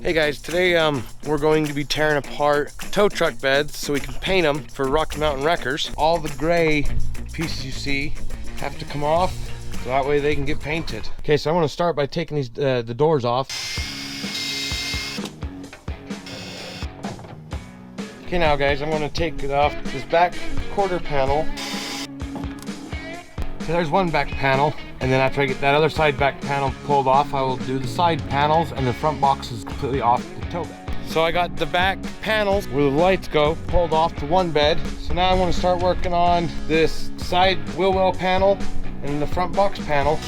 Hey guys, today we're going to be tearing apart tow truck beds so we can paint them for Rocky Mountain wreckers. All the gray pieces you see have to come off so that way they can get painted. Okay, so I want to start by taking these the doors off. Okay, now guys, I'm going to take it off this back quarter panel. So there's one back panel, and then after I get that other side back panel pulled off, I will do the side panels, and the front box is completely off the tow bed. So I got the back panels where the lights go pulled off to one bed. So now I want to start working on this side wheel well panel and the front box panel.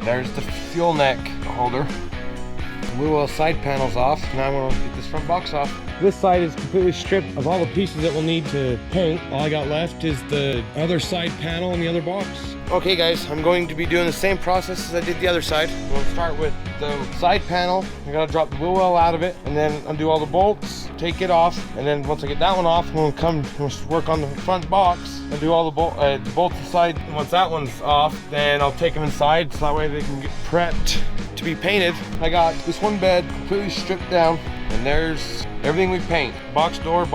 There's the fuel neck holder. The wheel well side panels off. Now I'm going to get this front box off. This side is completely stripped of all the pieces that we'll need to paint. All I got left is the other side panel and the other box. Okay guys, I'm going to be doing the same process as I did the other side. We'll start with the side panel. I gotta drop the wheel well out of it and then undo all the bolts, take it off, and then once I get that one off, I'm gonna work on the front box and do all the bolts inside. And once that one's off, then I'll take them inside so that way they can get prepped to be painted. I got this one bed completely stripped down, and there's everything we paint. Box door,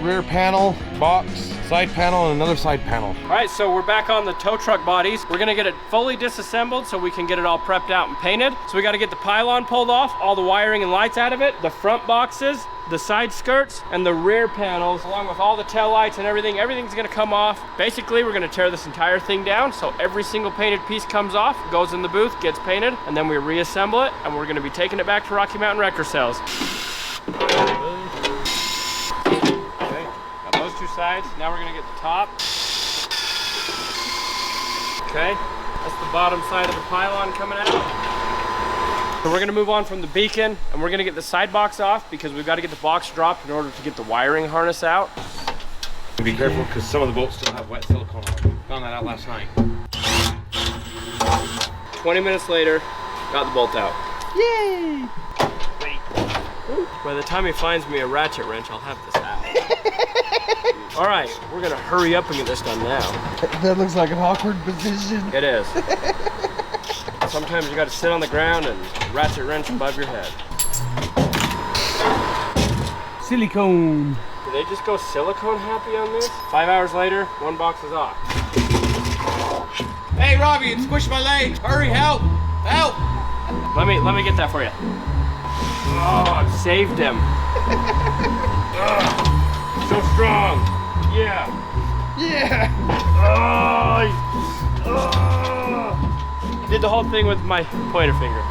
rear panel, box, side panel, and another side panel. All right, so we're back on the tow truck bodies. We're gonna get it fully disassembled so we can get it all prepped out and painted. So we gotta get the pylon pulled off, all the wiring and lights out of it, the front boxes, the side skirts, and the rear panels, along with all the tail lights and everything. Everything's gonna come off. Basically, we're gonna tear this entire thing down so every single painted piece comes off, goes in the booth, gets painted, and then we reassemble it, and we're gonna be taking it back to Rocky Mountain Wrecker Sales. Okay, got those two sides. Now we're gonna get the top. Okay, that's the bottom side of the pylon coming out. So we're gonna move on from the beacon, and we're gonna get the side box off because we've got to get the box dropped in order to get the wiring harness out. Be careful because some of the bolts still have wet silicone on them. Found that out last night. 20 minutes later, got the bolt out. Yay! By the time he finds me a ratchet wrench, I'll have this out. All right, we're gonna hurry up and get this done now. That looks like an awkward position. It is. Sometimes you gotta sit on the ground and ratchet wrench above your head. Silicone. Did they just go silicone happy on this? 5 hours later, one box is off. Hey Robby, it squished my leg. Hurry, help! Help! Let me get that for you. Oh, I've saved him. So strong. Yeah. Yeah. Did the whole thing with my pointer finger.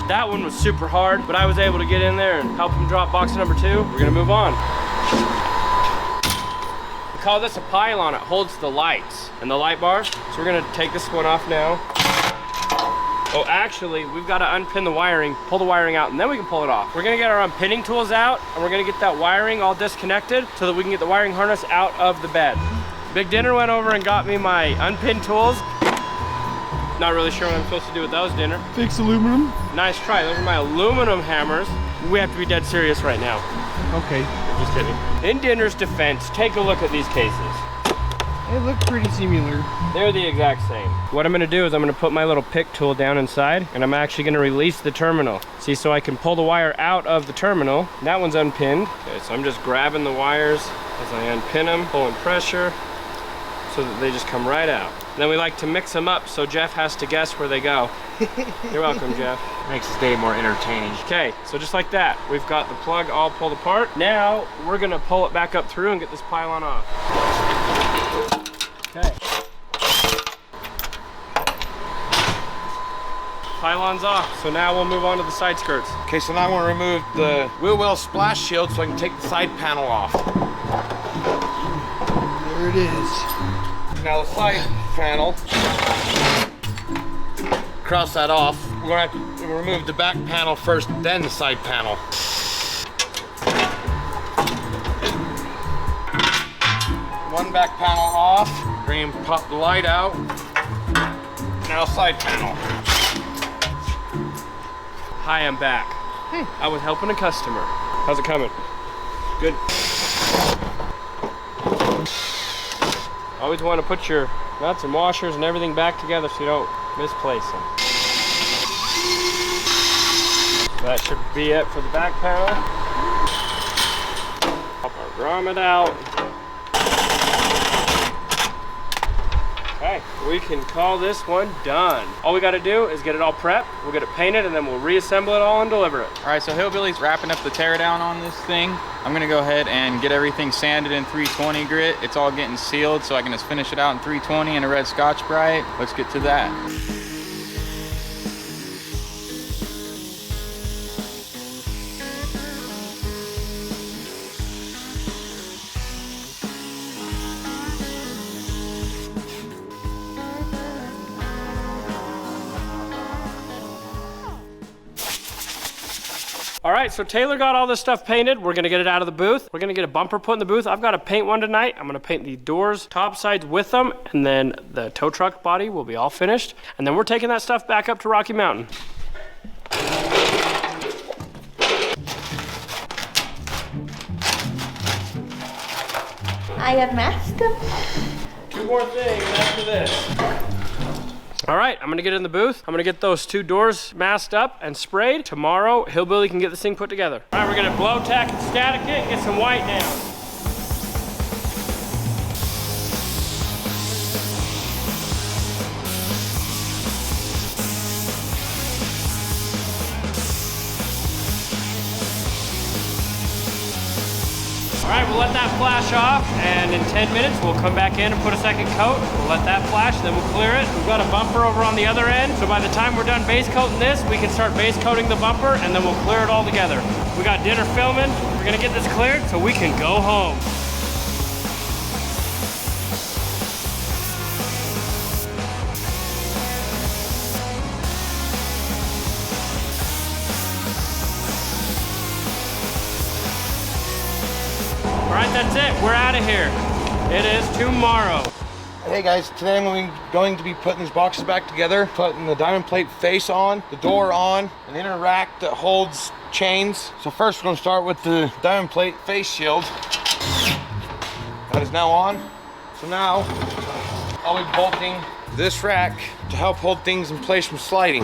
That one was super hard, but I was able to get in there and help him drop box number 2. We're gonna move on. We call this a pylon. It holds the lights and the light bar. So we're gonna take this one off now. Oh, actually, we've got to unpin the wiring, pull the wiring out, and then we can pull it off. We're gonna get our unpinning tools out, and we're gonna get that wiring all disconnected so that we can get the wiring harness out of the bed. Big Dinner went over and got me my unpin tools. Not really sure what I'm supposed to do with those, Dinner. Fix aluminum. Nice try. Those are my aluminum hammers. We have to be dead serious right now. Okay. Just kidding. In Dinner's defense, take a look at these cases. They look pretty similar. They're the exact same. What I'm gonna do is I'm gonna put my little pick tool down inside, and I'm actually gonna release the terminal. See, so I can pull the wire out of the terminal. That one's unpinned. Okay, so I'm just grabbing the wires as I unpin them, pulling pressure, so that they just come right out. And then we like to mix them up so Jeff has to guess where they go. You're welcome, Jeff. Makes this day more entertaining. Okay, so just like that, we've got the plug all pulled apart. Now, we're gonna pull it back up through and get this pylon off. Okay. Pylon's off, so now we'll move on to the side skirts. Okay, so now I want to remove the wheel well splash shield so I can take the side panel off. There it is. Now the side panel, cross that off. We're gonna have to remove the back panel first, then the side panel. One back panel off. Bring and pop the light out. Now side panel. Hi, I'm back. Hey. I was helping a customer. How's it coming? Good. Always want to put your nuts and washers and everything back together so you don't misplace them. That should be it for the back panel. Pop our grommet out. Okay, we can call this one done. All we gotta do is get it all prepped, we'll get it painted, and then we'll reassemble it all and deliver it. All right, so Hillbilly's wrapping up the teardown on this thing. I'm gonna go ahead and get everything sanded in 320 grit. It's all getting sealed, so I can just finish it out in 320 and a red Scotch-Brite. Let's get to that. All right, so Taylor got all this stuff painted. We're gonna get it out of the booth. We're gonna get a bumper put in the booth. I've got to paint one tonight. I'm gonna paint the doors, top sides with them, and then the tow truck body will be all finished. And then we're taking that stuff back up to Rocky Mountain. I unmasked them. Two more things after this. All right, I'm gonna get in the booth. I'm gonna get those two doors masked up and sprayed. Tomorrow, Hillbilly can get this thing put together. All right, we're gonna blow tack and static it and get some white down. All right, we'll let that flash off, and in 10 minutes, we'll come back in and put a second coat. We'll let that flash, then we'll clear it. We've got a bumper over on the other end, so by the time we're done base coating this, we can start base coating the bumper, and then we'll clear it all together. We got dinner filming. We're gonna get this cleared so we can go home. All right, that's it. We're out of here. It is tomorrow. Hey guys, today I'm going to be putting these boxes back together, putting the diamond plate face on, the door on, an inner rack that holds chains. So first we're going to start with the diamond plate face shield. That is now on. So now I'll be bolting this rack to help hold things in place from sliding.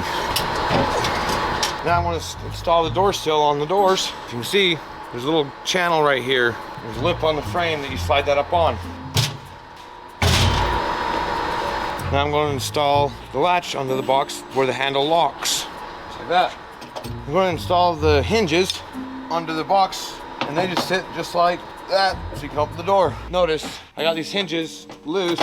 Now I want to install the door sill on the doors. As you can see, there's a little channel right here. There's a lip on the frame that you slide that up on. Now I'm going to install the latch onto the box where the handle locks. Just like that. I'm going to install the hinges onto the box, and they just sit just like that, so you can open the door. Notice I got these hinges loose,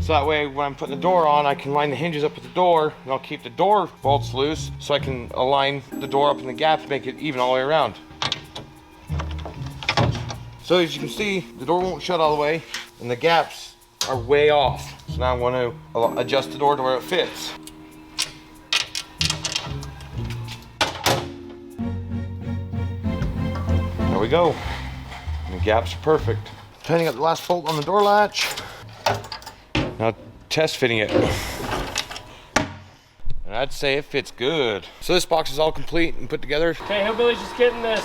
so that way when I'm putting the door on, I can line the hinges up with the door, and I'll keep the door bolts loose so I can align the door up in the gap to make it even all the way around. So as you can see, the door won't shut all the way, and the gaps are way off. So now I'm going to adjust the door to where it fits. There we go. And the gaps are perfect. Tightening up the last bolt on the door latch. Now test fitting it. And I'd say it fits good. So this box is all complete and put together. Okay, Hillbilly's just getting this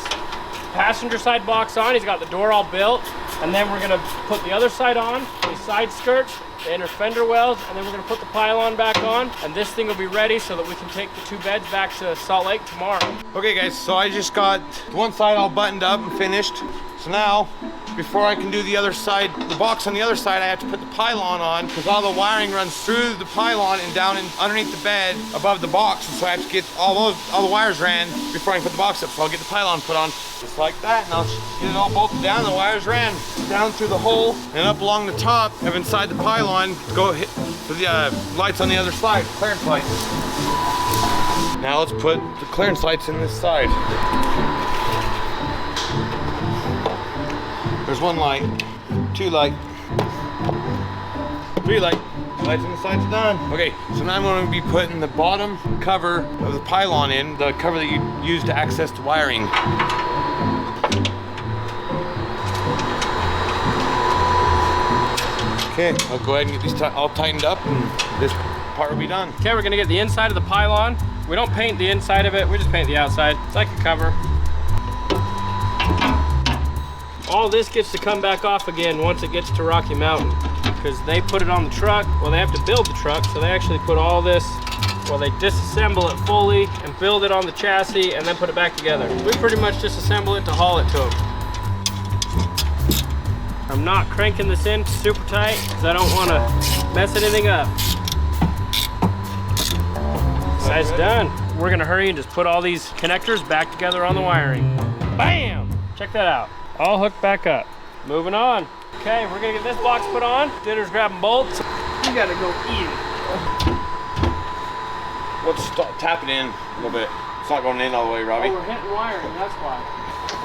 passenger side box on. He's got the door all built, and then we're gonna put the other side on, the side skirts, the inner fender wells, and then we're gonna put the pylon back on, and this thing will be ready so that we can take the two beds back to Salt Lake tomorrow. Okay guys, so I just got one side all buttoned up and finished. So now, before I can do the other side, the box on the other side, I have to put the pylon on, because all the wiring runs through the pylon and down in underneath the bed above the box. And so I have to get all the wires ran before I can put the box up. So I'll get the pylon put on just like that, and I'll get it all bolted down. The wires ran down through the hole and up along the top of inside the pylon. Go hit the lights on the other side, clearance lights. Now let's put the clearance lights in this side. There's one light, two light, three light. Lights on the side's done. Okay, so now I'm going to be putting the bottom cover of the pylon in, the cover that you use to access the wiring. Okay, I'll go ahead and get these all tightened up, and this part will be done. Okay, we're gonna get the inside of the pylon. We don't paint the inside of it, we just paint the outside. It's like a cover. All this gets to come back off again once it gets to Rocky Mountain, because they put it on the truck. Well, they have to build the truck, so they actually put all this while they disassemble it fully and build it on the chassis and then put it back together. We pretty much disassemble it to haul it to them. I'm not cranking this in super tight because I don't want to mess anything up. That's done. We're gonna hurry and just put all these connectors back together on the wiring. Bam! Check that out. All hooked back up. Moving on. Okay, we're gonna get this box put on. Dinner's grabbing bolts. You gotta go eat it. Let's start tapping in a little bit. It's not going in all the way, Robby. Oh, we're hitting wiring, that's why.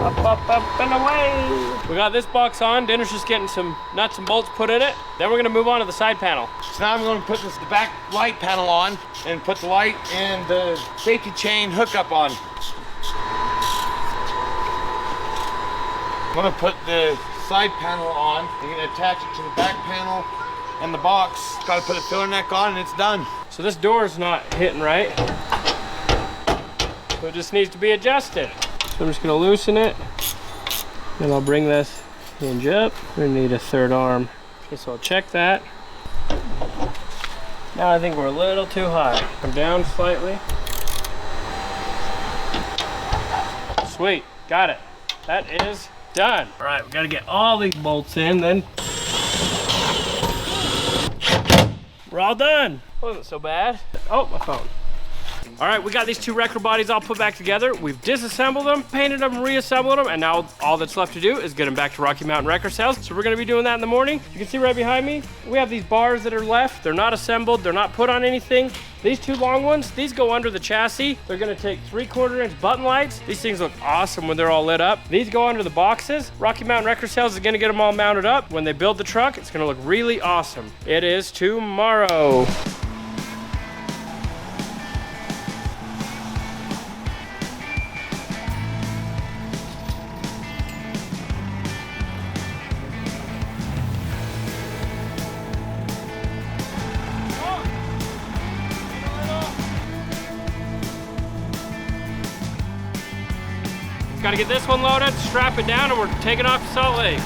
Up, up, up, and away. We got this box on. Dinner's just getting some nuts and bolts put in it. Then we're gonna move on to the side panel. So now I'm going to put the back light panel on and put the light and the safety chain hookup on. I'm going to put the side panel on. I'm going to attach it to the back panel and the box. Got to put the filler neck on and it's done. So this door's not hitting right. So it just needs to be adjusted. So I'm just gonna loosen it. Then I'll bring this hinge up. We need a third arm. Okay, so I'll check that. Now I think we're a little too high. Come down slightly. Sweet, got it. That is done. All right, we gotta get all these bolts in then. We're all done. Wasn't so bad. Oh, my phone. All right, we got these two wrecker bodies all put back together. We've disassembled them, painted them, reassembled them, and now all that's left to do is get them back to Rocky Mountain Wrecker Sales. So we're gonna be doing that in the morning. You can see right behind me, we have these bars that are left. They're not assembled, they're not put on anything. These two long ones, these go under the chassis. They're gonna take 3/4 inch button lights. These things look awesome when they're all lit up. These go under the boxes. Rocky Mountain Wrecker Sales is gonna get them all mounted up. When they build the truck, it's gonna look really awesome. It is tomorrow. Gotta get this one loaded, strap it down, and we're taking off to Salt Lake.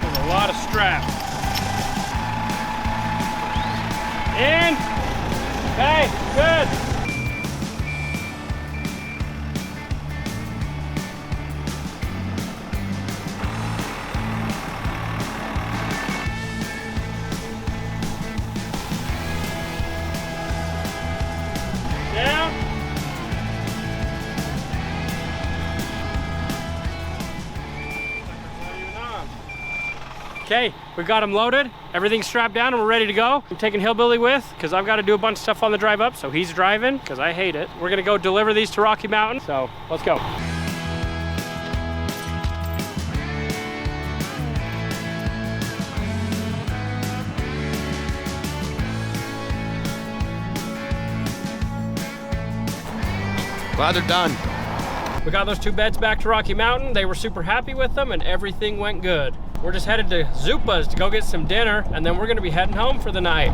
There's a lot of straps. In. Okay, good. Down. Okay, we got them loaded, everything's strapped down, and we're ready to go. I'm taking Hillbilly with, because I've got to do a bunch of stuff on the drive up, so he's driving, because I hate it. We're gonna go deliver these to Rocky Mountain, so let's go. Glad they're done. We got those two beds back to Rocky Mountain. They were super happy with them, and everything went good. We're just headed to Zupa's to go get some dinner, and then we're gonna be heading home for the night.